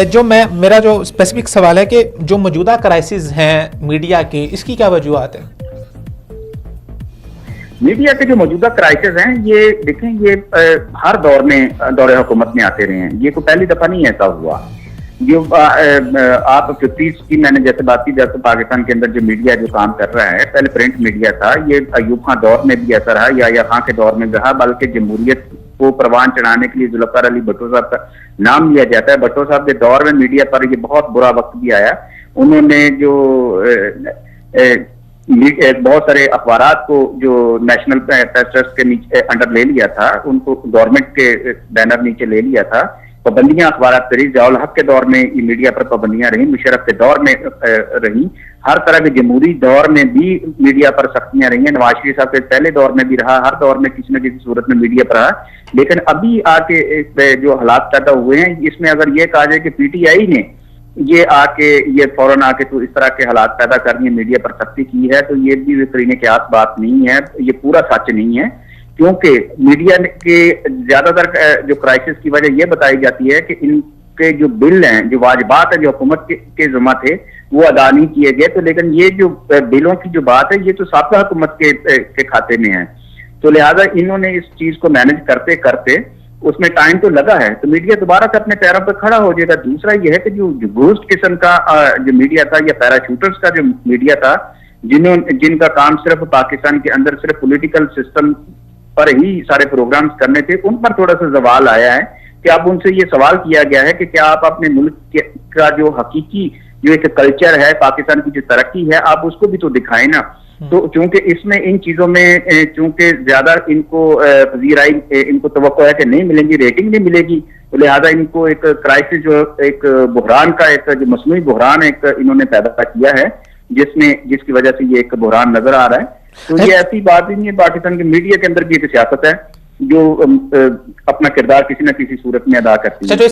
जो मेरा जो स्पेसिफिक सवाल है कि जो मौजूदा क्राइसिस हैं मीडिया की, इसकी क्या वजूहत है? मीडिया के जो मौजूदा क्राइसिस हैं, ये देखें, ये हर दौर में दौरे हुकूमत में आते रहे हैं। ये कोई पहली दफा नहीं ऐसा हुआ। जो आप 50s की मैंने जैसे बात की, जैसे पाकिस्तान के अंदर जो मीडिया जो काम कर रहा है, पहले प्रिंट मीडिया था, ये अयूब खां दौर में भी ऐसा रहा, या खां के दौर में रहा, बल्कि जमहूरियत को परवान चढ़ाने के लिए जुल्फिकार अली भुट्टो साहब का नाम लिया जाता है। भुट्टो साहब के दौर में मीडिया पर ये बहुत बुरा वक्त भी आया। उन्होंने जो बहुत सारे अखबारात को जो नेशनल प्रेस ट्रस्ट के नीचे अंडर ले लिया था, उनको गवर्नमेंट के बैनर नीचे ले लिया था। पाबंदियां अखबारात पर रही, ज़ियाउल हक के दौर में मीडिया पर पाबंदियां रही, मुशर्रफ के दौर में रही, हर तरह के जमहूरी दौर में भी मीडिया पर सख्तियां रही हैं। नवाज शरीफ साहब के पहले दौर में भी रहा, हर दौर में किसी न किसी सूरत में मीडिया पर रहा। लेकिन अभी आके जो हालात पैदा हुए हैं, इसमें अगर ये कहा जाए कि पीटीआई ने ये आके ये फौरन आके तो इस तरह के हालात पैदा करनी है, मीडिया पर सख्ती की है, तो ये भी करीने के आस बात नहीं है, ये पूरा सच नहीं है। क्योंकि मीडिया के ज्यादातर जो क्राइसिस की वजह यह बताई जाती है कि इनके जो बिल हैं, जो वाजिबात है जो हुकूमत के ज़िम्मा थे, वो अदा नहीं किए गए। तो लेकिन ये जो बिलों की जो बात है, ये तो साबिक़ा हुकूमत के खाते में है। तो लिहाजा इन्होंने इस चीज को मैनेज करते करते उसमें टाइम तो लगा है, तो मीडिया दोबारा से अपने पैरों पर खड़ा हो जाएगा। दूसरा यह है कि जो घोस्ट किस्म का जो मीडिया था, या पैराशूटर्स का जो मीडिया था, जिनका काम सिर्फ पाकिस्तान के अंदर सिर्फ पॉलिटिकल सिस्टम पर ही सारे प्रोग्राम्स करने थे, उन पर थोड़ा सा सवाल आया है कि अब उनसे ये सवाल किया गया है कि क्या आप अपने मुल्क का जो हकीकी जो एक कल्चर है, पाकिस्तान की जो तरक्की है, आप उसको भी तो दिखाएं ना। तो चूंकि इसमें इन चीजों में चूंकि ज्यादा इनको पजीराई इनको तवक्को है कि नहीं मिलेंगी, रेटिंग नहीं मिलेगी, तो लिहाजा इनको एक क्राइसिस जो एक बुहरान का एक जो मसनूई बुहरान एक इन्होंने पैदा किया है, जिसकी वजह से ये एक बुहरान नजर आ रहा है। तो ये ऐसी बात ही नहीं है, पाकिस्तान के मीडिया के अंदर भी एक सियासत है जो अपना किरदार किसी न किसी सूरत में अदा करती है।